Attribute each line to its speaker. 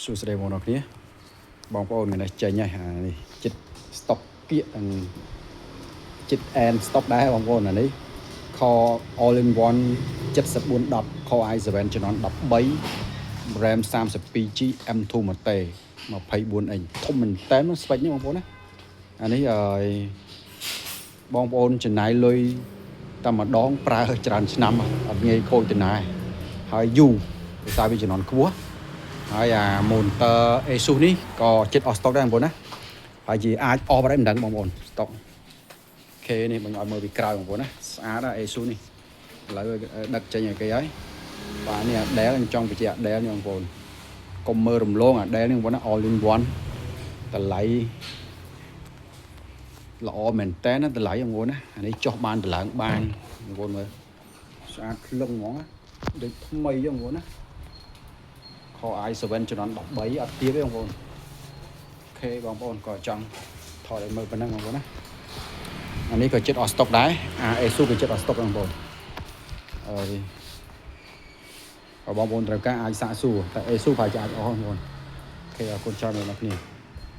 Speaker 1: សួស្តីបងប្អូនគ្នាបងប្អូនថ្ងៃនេះចេញហើយនេះចិត្ត stock គៀកចិត្ត and stock ដែរបងប្អូនអានេះ Core all in one 7410 Core i7 ជំនាន់13 RAM 32GB M2 ម៉ូតេ 24 អ៊ីងធំមែនតើស្ពេកនេះបងប្អូនណាអានេះបងប្អូនចំណាយលុយតែម្ដងប្រើច្រើនឆ្នាំអត់ងាយខូចទៅណាហើយយូរដោយសារវាជំនាន់ខ្ពស់ហើយអា monitor Asus នេះក៏ចិត្តអស់ stock ដែរបងប្អូនណាហើយជាអាចអស់បាត់ហើយមិនដឹងបងប្អូន stock ខេនេះបងឲ្យមើលពីក្រៅបងប្អូនណាស្អាតណាស់ Asus នេះឥឡូវដឹកចេញឲ្យគេហើយបាទនេះអា Dell ខ្ញុំចង់បញ្ជាក់ Dell នេះបងប្អូនកុំមើលរំលងអា Dell នេះបងប្អូនណា all in one តម្លៃល្អមែនតើណាតម្លៃបងប្អូនណាអានេះចុះបានតម្លើងបានបងប្អូនមើលស្អាតភ្លឹងហ្មងដូចថ្មីចឹងបងប្អូនណា Core i7 ជំនាន់13អត់ទៀតទេបងប្អូនអូខេបងប្អូនក៏ចង់ថតឲ្យមើលប៉ុណ្ណឹងបងប្អូនណាអានេះក៏ចិត្តអស់ stock ដែរអា Asus ក៏ចិត្តអស់ stock ដែរបងប្អូនបងប្អូនត្រូវការអាចសាកសួរតែ Asus ប្រហែលជាអាចអស់បងប្អូនអូខេអរគុណច្រើនបងប្អូន